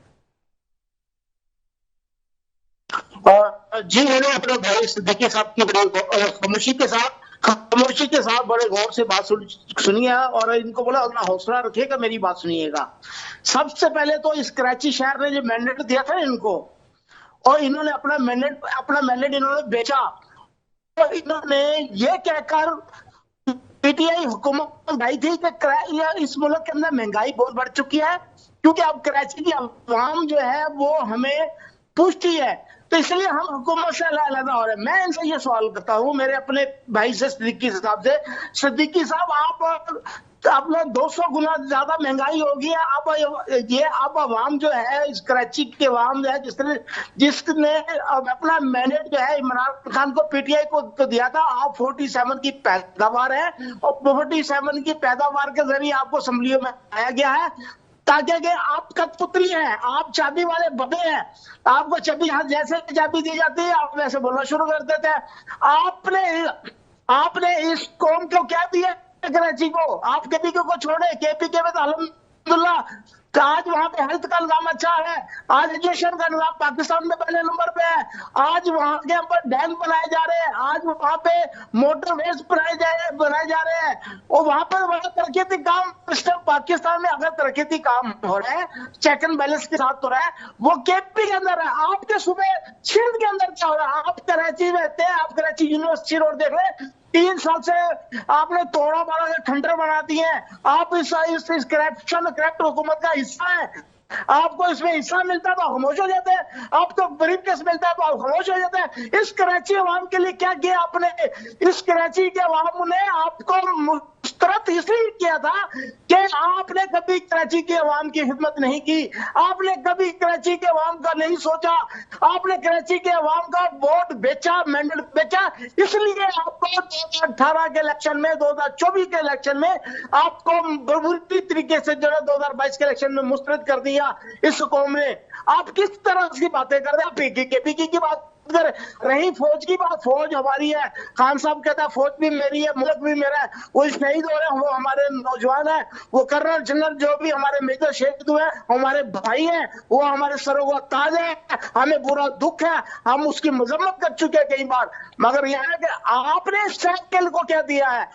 जी, मैंने अपने भाई सिद्दीकी साहब की खामोशी के साथ बड़े गौर से बात सुनी है और इनको बोला अपना हौसला रखिएगा, मेरी बात सुनिएगा। सबसे पहले तो इस कराची शहर ने जो मैंडेट दिया था इनको, और इन्होंने अपना मैंडेट इन्होंने बेचा। तो इन्होंने ये कहकर पीटीआई हुकूमत भाई थी कि इस मुल्क के अंदर महंगाई बहुत बढ़ चुकी है, क्योंकि अब कराची की अवाम जो है वो हमें पूछती है, तो इसलिए हम हुकूमत से अलग हो रहे हैं। मैं इनसे ये सवाल करता हूँ, मेरे अपने भाई से सिद्दीकी साहब से, सिद्दीकी साहब आप लोग 200 गुना ज्यादा महंगाई होगी है। अब अवाम जो है, इस कराची के अवाम जो है, जिसने अपना मैंडेट जो है इमरान खान को, पीटीआई को तो दिया था, आप 47 की पैदावार है और 47 की पैदावार के जरिए आपको असेंबलियों में आया गया है, ताकि आप कठपुतली हैं, आप चाबी वाले बबे हैं, आपको चाबी जैसे चाबी दी जाती है आप वैसे बोलना शुरू कर देते हैं। आपने इस कौम को क्या दिया कराची को? आप केपीके को छोड़े, केपीके में तो अल्हम्दुलिल्लाह आज वहां पे हेल्थ का निजाम अच्छा है, आज एजुकेशन का निजाम पाकिस्तान में पहले नंबर पे है, आज वहां के ऊपर डैम बनाए जा रहे हैं, आज वहां पे मोटरवेज बनाए जा रहे हैं, और वहां पर तरक्की काम पाकिस्तान में अगर तरक्की काम हो रहा है, चेक एंड बैलेंस के साथ हो रहा है, वो केपी के अंदर है। आपके सूबे सिंध के अंदर क्या हो रहा है? आप कराची में रहते हैं, आप कराची यूनिवर्सिटी रोड देख रहे हैं, 3 साल से आपने तोड़ा मारा के खंडर बना दिए हैं। आप इस करप्ट हुकूमत का हिस्सा है, आपको इसमें हिस्सा मिलता है तो खामोश हो जाते हैं, आपको ब्रीफ केस मिलता है तो आप खामोश हो जाते हैं। इस कराची अवाम के लिए क्या किया आपने? इस कराची के अवाम ने आपको मुस्तरद इसलिए किया था कि आपने कभी कराची के अवाम की खिदमत नहीं की, आपने कभी कराची के अवाम का नहीं सोचा, आपने कराची के अवाम का वोट बेचा, मैंडेट बेचा, इसलिए आपको 2018 के इलेक्शन में, 2024 के इलेक्शन में आपको बुरी तरीके से जो है 2022 के इलेक्शन में मुस्तरद कर दिया इस कौम ने। आप किस तरह की बातें कर रहे हैं? पीके की बात कर रही, फौज की बात, फौज हमारी है, खान साहब कहता है फौज भी मेरी है, मुल्क भी मेरा है, वो शहीद हो रहे हैं, वो हमारे नौजवान है, वो कर्नल जनरल जो भी हमारे मेजर शहीद हुए हैं हमारे भाई हैं, वो हमारे सरों का ताज है, हमें बुरा दुख है, हम उसकी मजम्मत कर चुके हैं कई बार, मगर यह है कि आपने साइकिल को क्या दिया है?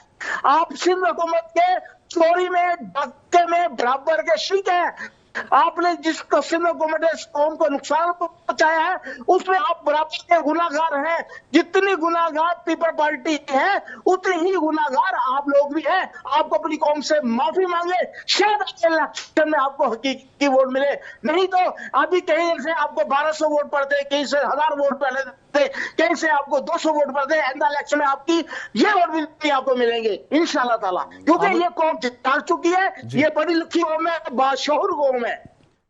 आप सिंध हुकूमत के चोरी में, धक्के में बराबर के शीक हैं। आपने जिस कस्म कौम को नुकसान पहुंचाया है उसमें आप बराबर के गुनाहगार हैं। जितनी गुनाहगार पीपल पार्टी है उतनी ही गुनाहगार आप लोग भी हैं। आपको अपनी कौम से माफी मांगे, शायद इलेक्शन में आपको हकीकी वोट मिले, नहीं तो अभी कहीं से आपको 1200 वोट पड़ते, कहीं से 1000 वोट पड़ते, कहीं से आपको 200 वोट पड़ते, आइंदा इलेक्शन में आपकी ये वोट भी आपको मिलेंगे इंशाल्लाह ताला, क्योंकि ये कौम जाग चुकी है, ये बड़ी लिखी कौम है, बाशऊर कौम है।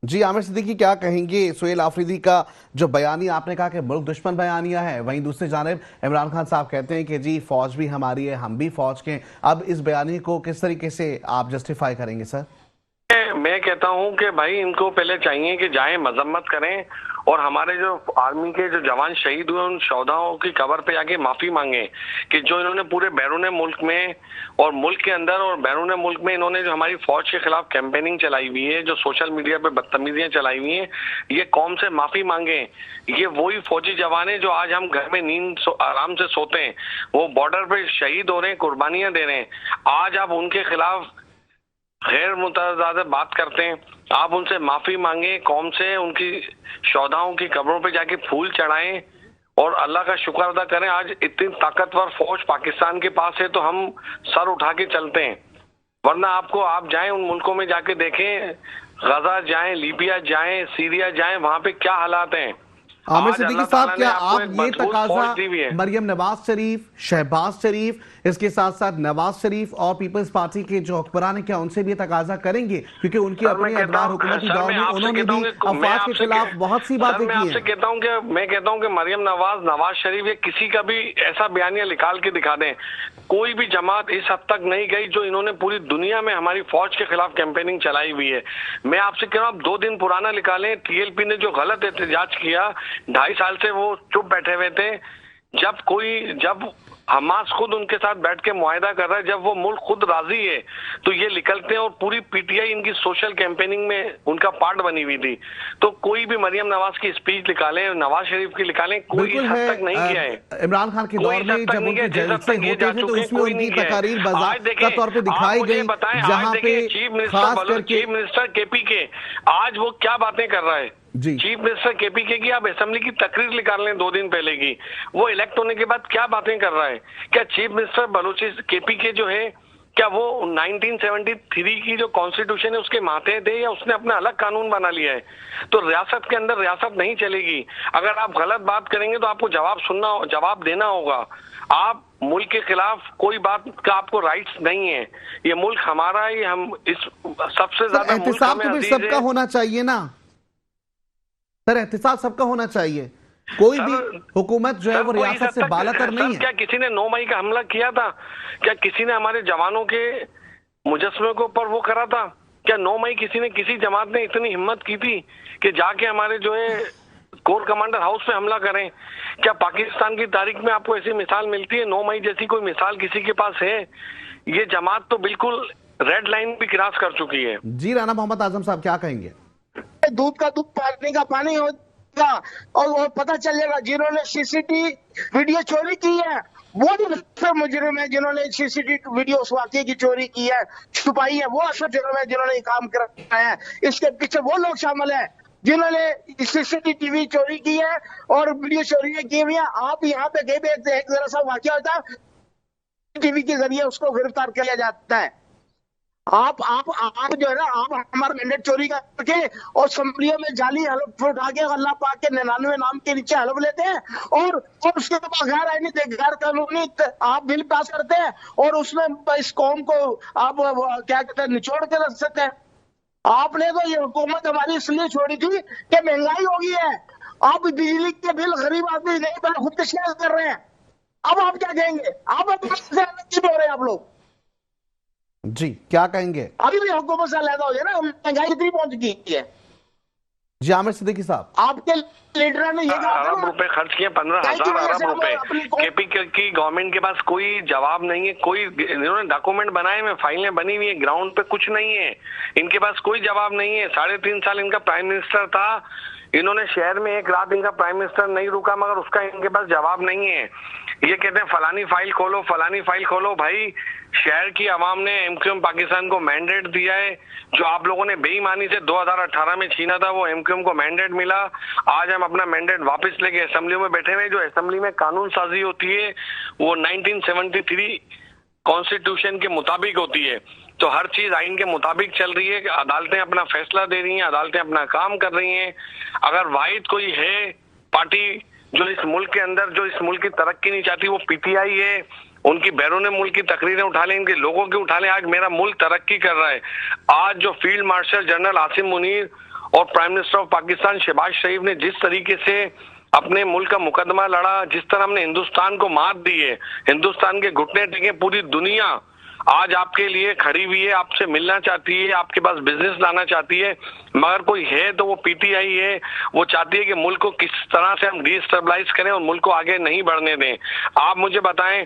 जी आमिर सिद्दीकी, क्या कहेंगे सुहेल आफरीदी का जो बयानी आपने कहा कि मुल्क दुश्मन बयानिया है, वहीं दूसरी जानिब इमरान खान साहब कहते हैं कि जी फौज भी हमारी है, हम भी फौज के। अब इस बयानी को किस तरीके से आप जस्टिफाई करेंगे सर? मैं कहता हूं कि भाई इनको पहले चाहिए कि जाएं मजम्मत करें और हमारे जो आर्मी के जो जवान शहीद हुए उन शौदाओं की कबर पे जाके माफी मांगे कि जो इन्होंने पूरे बैरून मुल्क में और मुल्क के अंदर और बैरून मुल्क में इन्होंने जो हमारी फौज के खिलाफ कैंपेनिंग चलाई हुई है, जो सोशल मीडिया पे बदतमीजियां चलाई हुई हैं, ये कौम से माफी मांगे। ये वही फौजी जवान है जो आज हम घर में नींद आराम से सोते हैं, वो बॉर्डर पे शहीद हो रहे हैं, कुर्बानियां दे रहे हैं, आज आप उनके खिलाफ गैर मुतज़ाद बात करते हैं। आप उनसे माफी मांगे, कौम से उनकी शौदाओं की कब्रों पे जाके फूल चढ़ाएं और अल्लाह का शुक्र अदा करें। आज इतनी ताकतवर फौज पाकिस्तान के पास है तो हम सर उठा के चलते हैं, वरना आप जाएं उन मुल्कों में जाके देखें, गजा जाएं, लीबिया जाएं, सीरिया जाएं, वहां पे क्या हालात हैं। आमिर सिद्दीकी साहब, क्या आप ये तकाजा मरियम नवाज शरीफ, शहबाज शरीफ, इसके साथ साथ नवाज शरीफ और पीपल्स पार्टी के जो हुक्मरान है, क्या उनसे भी तकाजा करेंगे? क्योंकि उनकी अपनी अदवार हुकूमती दौर में उन्होंने भी अफवाज के खिलाफ बहुत सी बातें की हैं। मैं कहता हूं कि मरियम नवाज शरीफ ये किसी का भी ऐसा बयानिया निकाल के दिखा दें, कोई भी जमात इस हद तक नहीं गई जो इन्होंने पूरी दुनिया में हमारी फौज के खिलाफ कैंपेनिंग चलाई हुई है। मैं आपसे कह रहा हूं, आप 2 दिन पुराना निकालें, टीएलपी ने जो गलत एहतजाज किया, 2.5 साल से वो चुप बैठे हुए थे। जब हमास खुद उनके साथ बैठ के मुआहदा कर रहा है, जब वो मुल्क खुद राजी है, तो ये निकलते हैं और पूरी पीटीआई इनकी सोशल कैंपेनिंग में उनका पार्ट बनी हुई थी। तो कोई भी मरियम नवाज की स्पीच निकालें, नवाज शरीफ की निकालें, कोई इस हद तक नहीं किया है। इमरान खान के दौर में जब उनके जलसे होते थे तो उसमें उनकी तकारीर बाकायदा तौर पे दिखाई गई, जहां पे चीफ मिनिस्टर केपी के आज वो क्या बातें कर रहा है। चीफ मिनिस्टर केपीके की आप असेंबली की तकरीर निकाल लें 2 दिन पहले की, वो इलेक्ट होने के बाद क्या बातें कर रहा है। है? क्या चीफ मिनिस्टर बलूचिस्तान केपी के जो है, क्या वो 1973 की जो कॉन्स्टिट्यूशन है उसके मातहत है या उसने अपना अलग कानून बना लिया है? तो रियासत के अंदर रियासत नहीं चलेगी। अगर आप गलत बात करेंगे तो आपको जवाब देना होगा। आप मुल्क के खिलाफ कोई बात का आपको राइट्स नहीं है। ये मुल्क हमारा है, हम इस सबसे ज्यादा एहतिसाब तो फिर सबका होना चाहिए ना सर, एहतिसाब सबका होना चाहिए। कोई भी हुकूमत जो है वो रियासत से बालातर नहीं है। क्या किसी ने 9 मई का हमला किया था? क्या किसी ने हमारे जवानों के मुजस्मे के ऊपर वो करा था? क्या 9 मई किसी जमात ने इतनी हिम्मत की थी कि जाके हमारे जो है कोर कमांडर हाउस पे हमला करें? क्या पाकिस्तान की तारीख में आपको ऐसी मिसाल मिलती है? 9 मई जैसी कोई मिसाल किसी के पास है? ये जमात तो बिल्कुल रेड लाइन भी क्रॉस कर चुकी है। जी राना मोहम्मद आजम साहब क्या कहेंगे? दूध का दूध, पानी का पानी होगा और वो पता चलेगा। जिन्होंने सीसीटीवी वीडियो चोरी की है वो भी असल मुजरिम है, जिन्होंने सीसीटीवी वीडियो उस वाकये की चोरी की है, छुपाई है, वो असल जुर्म है जिन्होंने काम कराया है। इसके पीछे वो लोग शामिल है जिन्होंने सीसीटीवी चोरी की है और वीडियो चोरी की हुई है। आप यहाँ पे गए एक जरा सा वाकया होता है, टीवी के जरिए उसको गिरफ्तार किया जाता है। आप जो है ना, आप हमारा मैंडेट चोरी करके और असम्बलियों में जाली हलफ उठा के अल्लाह पाक के 99 नाम के नीचे हलफ लेते हैं और उसके बाद गैर आईनी गैर कानूनी आप बिल पास करते हैं और उसमें इस कौम को आप क्या कहते हैं निचोड़ के रख सकते हैं। आपने तो ये हुकूमत हमारी इसलिए छोड़ी थी कि महंगाई हो गई है। आप बिजली के बिल गरीब आदमी नहीं पर खुदकुशियां कर रहे हैं। अब आप क्या कहेंगे? आप क्यों हो रहे हैं आप लोग? जी क्या कहेंगे? अभी भी हुकूमत से अलग हो जाए ना, महंगाई कितनी पहुंच गई है। जी आमिर सिद्दीकी साहब, आपके लीडर ने ये अरब रुपए खर्च किए, 15,000 अरब रुपए। केपी की गवर्नमेंट के पास कोई जवाब नहीं है। कोई इन्होंने डॉक्यूमेंट बनाए हुए, फाइलें बनी हुई है, ग्राउंड पे कुछ नहीं है। इनके पास कोई जवाब नहीं है। 3.5 साल इनका प्राइम मिनिस्टर था, इन्होंने शहर में एक रात इनका प्राइम मिनिस्टर नहीं रुका, मगर उसका इनके पास जवाब नहीं है। ये कहते हैं फलानी फाइल खोलो, फलानी फाइल खोलो। भाई शहर की आवाम ने एमक्यूएम पाकिस्तान को मैंडेट दिया है। जो आप लोगों ने बेईमानी से 2018 में छीना था, वो एमक्यूएम को मैंडेट मिला। आज हम अपना मैंडेट वापस लेके असेंबली में बैठे हुए। जो असेंबली में कानून साजी होती है वो 1973 कॉन्स्टिट्यूशन के मुताबिक होती है। तो हर चीज आइन के मुताबिक चल रही है। अदालतें अपना फैसला दे रही हैं, अदालतें अपना काम कर रही हैं। अगर वाहिद कोई है पार्टी जो इस मुल्क के अंदर, जो इस मुल्क की तरक्की नहीं चाहती, वो पीटीआई है। उनकी बैरून मुल्क की तकरीरें उठा लें, इनके लोगों की उठा लें। आज मेरा मुल्क तरक्की कर रहा है। आज जो field marshal general Asim Munir और prime minister of Pakistan Shahbaz Sharif ने जिस तरीके से अपने मुल्क का मुकदमा लड़ा, जिस तरह हमने हिंदुस्तान को मात दी है, हिंदुस्तान के घुटने टेके, पूरी दुनिया आज आपके लिए खड़ी हुई है, आपसे मिलना चाहती है, आपके पास बिजनेस लाना चाहती है। मगर कोई है तो वो पीटीआई है। वो चाहती है कि मुल्क को किस तरह से हम डिस्टेबलाइज करें और मुल्क को आगे नहीं बढ़ने दें। आप मुझे बताएं,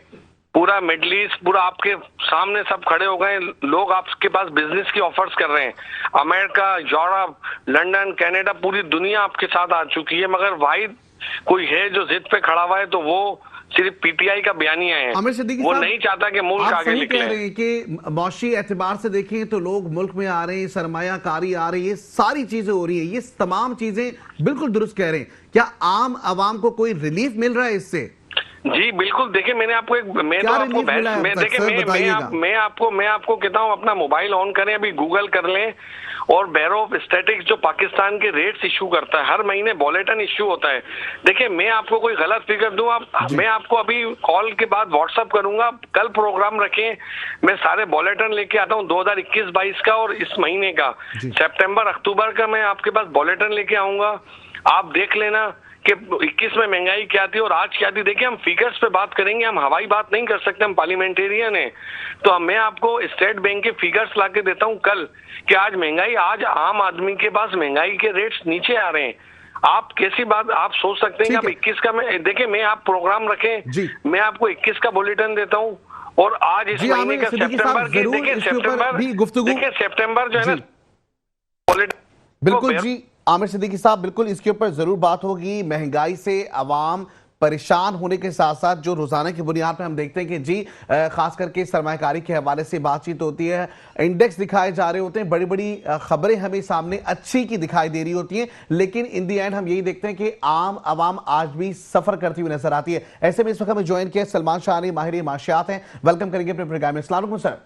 पूरा मिडिल ईस्ट पूरा आपके सामने सब खड़े हो गए लोग, आपके पास बिजनेस की ऑफर्स कर रहे हैं। अमेरिका, यूरोप, लंदन, कनाडा, पूरी दुनिया आपके साथ आ चुकी है। मगर वाहिद कोई है जो जिद पे खड़ा हुआ है तो वो सिर्फ पीटीआई का बयानिया है। वो नहीं चाहता कि मुल्क आगे निकले। कह रहे हैं कि मौशी एतबार से देखें तो लोग मुल्क में आ रहे हैं, सरमायाकारी आ रही है, सारी चीजें हो रही है, ये तमाम चीजें बिल्कुल दुरुस्त कह रहे हैं। क्या आम आवाम को कोई रिलीफ मिल रहा है इससे? जी बिल्कुल। देखिए मैंने आपको मैं आपको कहता हूँ अपना मोबाइल ऑन करें, अभी गूगल कर लें और ब्यूरो ऑफ स्टैटिस्टिक्स जो पाकिस्तान के रेट्स इशू करता है, हर महीने बुलेटिन इशू होता है। देखिए मैं आपको कोई गलत फिगर दूं, मैं आपको अभी कॉल के बाद व्हाट्सअप करूंगा। कल प्रोग्राम रखें, मैं सारे बुलेटिन लेके आता हूं 2021-22 का और इस महीने का सितंबर अक्टूबर का मैं आपके पास बुलेटिन लेके आऊंगा। आप देख लेना कि 21 में महंगाई क्या थी और आज क्या थी। देखिए हम फिगर्स पे बात करेंगे, हम हवाई बात नहीं कर सकते, हम पार्लियामेंटेरियन है। तो मैं आपको स्टेट बैंक के फिगर्स लाके देता हूं कल कि आज महंगाई, आज आम आदमी के पास महंगाई के रेट्स नीचे आ रहे हैं। आप कैसी बात आप सोच सकते हैं कि आप 21 का मैं देखिए मैं आप प्रोग्राम रखें, मैं आपको 21 का बुलेटिन देता हूं और आज इस महीने का सितंबर की देखिए सितंबर जो है ना बिल्कुल जी आमिर सिद्दीकी साहब, बिल्कुल इसके ऊपर जरूर बात होगी। महंगाई से अवाम परेशान होने के साथ साथ जो रोजाना की बुनियाद पर हम देखते हैं कि जी खास करके सरमायाकारी के हवाले से बातचीत होती है, इंडेक्स दिखाए जा रहे होते हैं, बड़ी बड़ी खबरें हमें सामने अच्छी की दिखाई दे रही होती हैं, लेकिन इन दी एंड हम यही देखते हैं कि आम आवाम आज भी सफर करती हुई नजर आती है। ऐसे में इस वक्त हमें ज्वाइन किया सलमान शाह माहिर माशियात हैं, वेलकम करेंगे अपने प्रोग्राम में। अस्सलाम वालेकुम सर।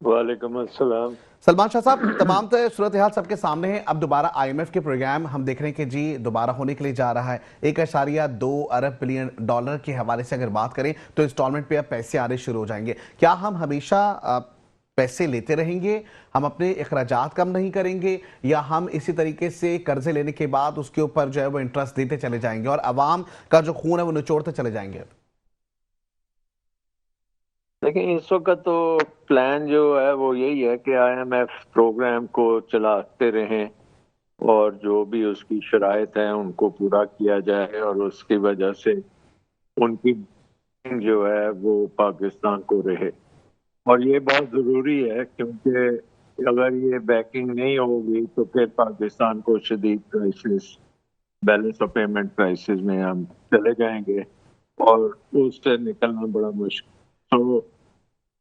वालेकुम अस्सलाम। सलमान शाह साहब, तमाम सूरत हाल सबके सामने है। अब दोबारा IMF के प्रोग्राम हम देख रहे हैं कि जी दोबारा होने के लिए जा रहा है। 1.2 अरब बिलियन डॉलर के हवाले से अगर बात करें तो इंस्टॉलमेंट पे अब पैसे आने शुरू हो जाएंगे। क्या हम हमेशा पैसे लेते रहेंगे, हम अपने अखराजात कम नहीं करेंगे, या हम इसी तरीके से कर्जे लेने के बाद उसके ऊपर जो है वो इंटरेस्ट देते चले जाएंगे और आवाम का जो खून है वो निचोड़ते चले जाएंगे? देखिए, इस वक्त तो प्लान जो है वो यही है कि IMF प्रोग्राम को चलाते रहें और जो भी उसकी शराइत है उनको पूरा किया जाए, और उसकी वजह से उनकी जो है वो पाकिस्तान को रहे। और ये बहुत ज़रूरी है, क्योंकि अगर ये बैकिंग नहीं होगी तो फिर पाकिस्तान को शदीद crisis, balance of payment crisis में हम चले जाएंगे और उससे निकलना बड़ा मुश्किल। तो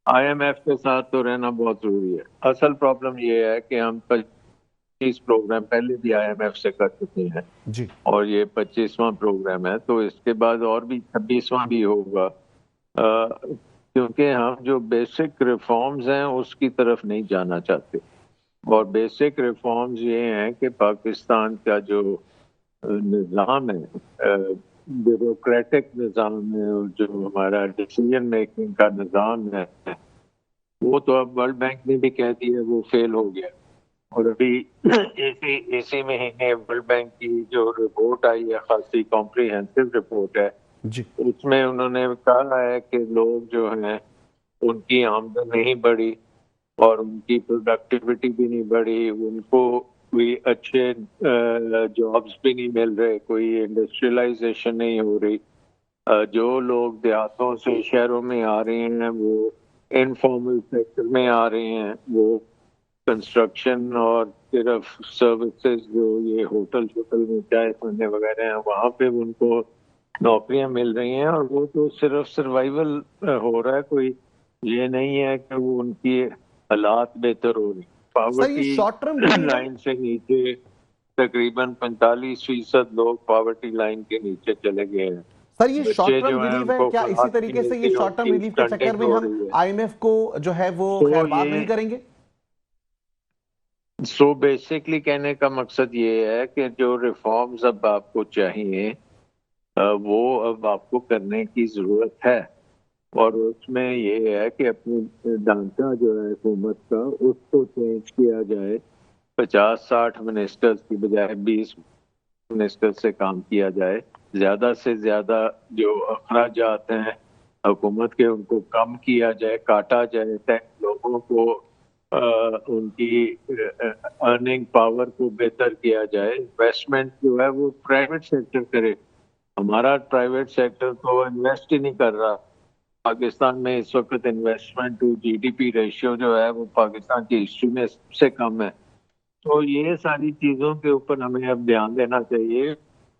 IMF के साथ तो रहना बहुत जरूरी है। असल प्रॉब्लम ये है कि हम 25 प्रोग्राम पहले भी IMF से कर चुके हैं जी, और ये 25वां प्रोग्राम है, तो इसके बाद और भी 26वां भी होगा, क्योंकि हम जो बेसिक रिफॉर्म्स हैं उसकी तरफ नहीं जाना चाहते। और बेसिक रिफॉर्म्स ये हैं कि पाकिस्तान का जो निज़ाम है, ब्यूरोक्रेटिक निज़ाम है, जो हमारा डिसीजन मेकिंग का निज़ाम है, वो तो अब वर्ल्ड बैंक ने भी कह दिया वो फेल हो गया। और अभी इसी महीने वर्ल्ड बैंक की जो रिपोर्ट आई है, खासी कॉम्प्रिहेंसिव रिपोर्ट है, जी, उसमें उन्होंने कहा है कि लोग जो हैं उनकी आमदन नहीं बढ़ी और उनकी प्रोडक्टिविटी भी नहीं बढ़ी, उनको कोई अच्छे जॉब्स भी नहीं मिल रहे, कोई इंडस्ट्रियलाइजेशन नहीं हो रही। जो लोग देहातों से शहरों में आ रहे हैं वो इनफॉर्मल सेक्टर में आ रहे हैं, वो कंस्ट्रक्शन और सिर्फ सर्विसेज, जो ये होटल शोटल में चाय खाने वगैरह हैं, वहाँ पे उनको नौकरियां मिल रही हैं, और वो तो सिर्फ सर्वाइवल हो रहा है, कोई ये नहीं है कि वो उनकी हालात बेहतर हो रही। सर ये पावर्टी शॉर्ट टर्म रिलीफ है? लाइन से नीचे तकरीबन 45% लोग पावर्टी लाइन के नीचे चले गए हैं। सर ये शॉर्ट बच्चे टर्म जो हैं रिलीफ है उनको क्या? इसी खुराक तरीके नहीं से ये मिलती, शॉर्ट टर्म उनकी रिलीफ के चक्कर स्टंटिंग में हो हम रही है। IMF को जो है वो तो खैरबाद ये नहीं करेंगे? सो बेसिकली कहने का मकसद ये है कि जो रिफॉर्म्स अब आपको चाहिए वो अब आपको करने की जरूरत है, और उसमें ये है कि अपनी ढांचा जो है हुकूमत का उसको चेंज किया जाए। 50-60 मिनिस्टर्स की बजाय 20 मिनिस्टर से काम किया जाए। ज्यादा से ज्यादा जो अखराजात हैं हुकूमत के उनको कम किया जाए, काटा जाए, टैक्स लोगों को उनकी अर्निंग पावर को बेहतर किया जाए। इन्वेस्टमेंट जो है वो प्राइवेट सेक्टर करे। हमारा प्राइवेट सेक्टर तो इन्वेस्ट ही नहीं कर रहा। पाकिस्तान में इस वक्त इन्वेस्टमेंट टू GDP रेशियो जो है वो पाकिस्तान की हिस्ट्री में सबसे कम है। तो ये सारी चीजों के ऊपर हमें अब ध्यान देना चाहिए,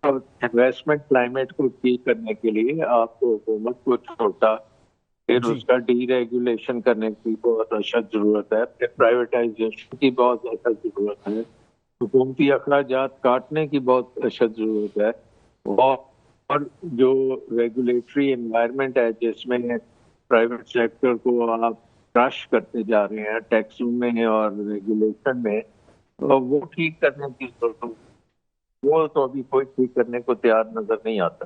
और इन्वेस्टमेंट क्लाइमेट को ठीक करने के लिए आपको हुकूमत को छोटा, फिर जी, उसका डीरेगुलेशन करने की बहुत अशद जरूरत है, फिर प्राइवेटाइजेशन की बहुत अशद जरूरत है, हुकूमती अखराजात काटने की बहुत अशद जरूरत है, और जो रेगुलेटरी एनवायरनमेंट है जिसमें प्राइवेट सेक्टर को आप क्रश करते जा रहे हैं टैक्सों में और रेगुलेशन में, तो वो ठीक करने की जरूरत है। वो तो अभी कोई ठीक करने को तैयार नजर नहीं आता।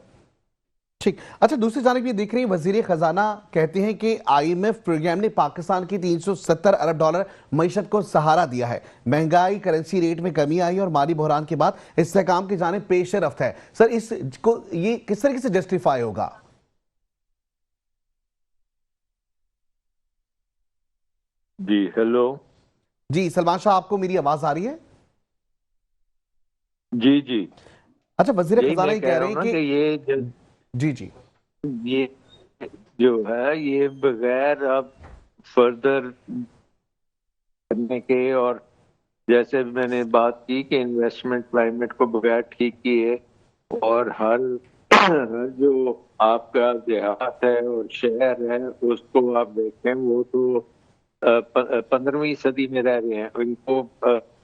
ठीक। अच्छा, दूसरी जानब ये देख रही है, वजीर खजाना कहते हैं कि IMF प्रोग्राम ने पाकिस्तान की 370 अरब डॉलर मईशत को सहारा दिया है, महंगाई, करेंसी रेट में कमी आई और माली बहरान के बाद इस्तेहकाम की जानिब पेश रफ्त है। सर इसको ये किस तरीके से जस्टिफाई होगा? जी हेलो। जी सलमान शाह, आपको मेरी आवाज आ रही है? जी जी, अच्छा, वजीर यही खजाना मैं ये कह कह रहा रहे हूँ हैं ना कि जी जी, ये जो है ये बगैर अब फर्दर करने के, और जैसे मैंने बात की कि इन्वेस्टमेंट क्लाइमेट को बगैर ठीक किए और हर जो आपका देहात है और शहर है उसको आप देखें, वो तो 15वीं सदी में रह रहे हैं, उनको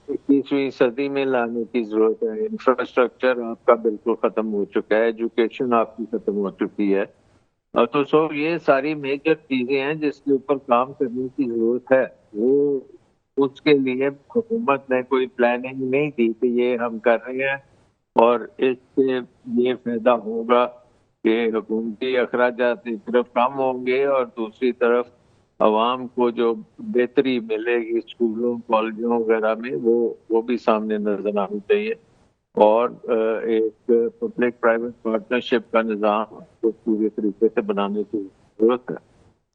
21वीं सदी में लाने की जरूरत है। इंफ्रास्ट्रक्चर आपका बिल्कुल खत्म हो चुका है, एजुकेशन आपकी खत्म हो चुकी है। तो ये सारी मेजर चीजें हैं जिसके ऊपर काम करने की जरूरत है। वो उसके लिए हुकूमत ने कोई प्लानिंग नहीं दी कि ये हम कर रहे हैं और इससे ये फायदा होगा कि हुकूमती अखराजात एक तरफ कम होंगे और दूसरी तरफ आवाम को जो बेहतरी मिलेगी स्कूलों कॉलेजों वगैरह में, वो भी सामने नजर आनी चाहिए। और एक पब्लिक प्राइवेट पार्टनरशिप का निज़ाम को पूरे तरीके से बनाने की जरूरत है।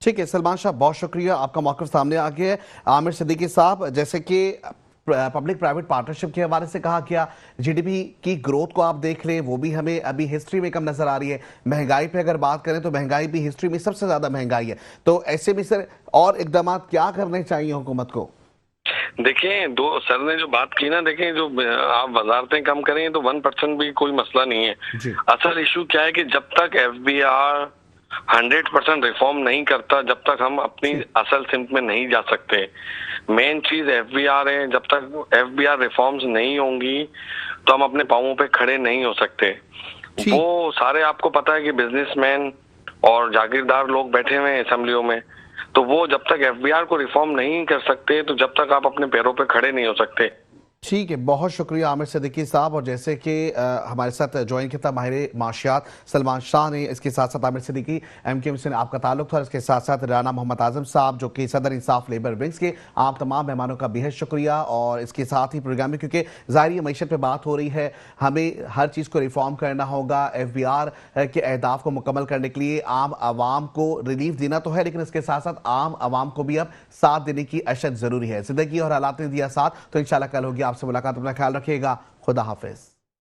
ठीक है सलमान शाह, बहुत शुक्रिया, आपका मौक़िफ़ सामने आ गया है। आमिर सिद्दीकी साहब, जैसे कि पब्लिक प्राइवेट पार्टनरशिप के हवाले से कहा गया, जीडीपी की ग्रोथ को आप देख लें, वो भी हमें अभी हिस्ट्री में कम नजर आ रही है। महंगाई पे अगर बात करें तो महंगाई भी हिस्ट्री में सबसे ज्यादा महंगाई है। तो ऐसे में सर और इकदाम क्या करने चाहिए हुकूमत को? देखिए, दो सर ने जो बात की ना, देखें जो आप वजारतें कम करें तो 1% भी कोई मसला नहीं है। असल इशू क्या है कि जब तक एफबीआर 100% रिफॉर्म नहीं करता, जब तक हम अपनी असल सिमत में नहीं जा सकते। मेन चीज एफबीआर है, जब तक एफबीआर रिफॉर्म्स नहीं होंगी तो हम अपने पांवों पे खड़े नहीं हो सकते। वो सारे आपको पता है कि बिजनेसमैन और जागीरदार लोग बैठे हुए हैं असेंबलियों में, तो वो जब तक एफबीआर को रिफॉर्म नहीं कर सकते तो जब तक आप अपने पैरों पे खड़े नहीं हो सकते। ठीक है, बहुत शुक्रिया आमिर सिद्दीकी साहब। और जैसे कि हमारे साथ ज्वाइन किया था माहिर माशियात सलमान शाह ने, इसके साथ साथ आमिर सिद्दीकी एमकेएम से आपका ताल्लुक था, और इसके साथ साथ राना मोहम्मद आजम साहब जो कि सदर इंसाफ लेबर विंग्स के, आप तमाम मेहमानों का बेहद शुक्रिया। और इसके साथ ही प्रोग्राम में, क्योंकि ज़ाहिर मीशत पर बात हो रही है, हमें हर चीज़ को रिफॉर्म करना होगा। एफबीआर के अहदाफ को मुकम्मल करने के लिए आम आवाम को रिलीफ देना तो है, लेकिन इसके साथ साथ आम आवाम को भी अब साथ देने की अशद ज़रूरी है। ज़िंदगी और हालात ने दिया साथ, तो इंशाल्लाह कल होगी आपसे मुलाकात। अपना ख्याल रखिएगा। खुदा हाफिज।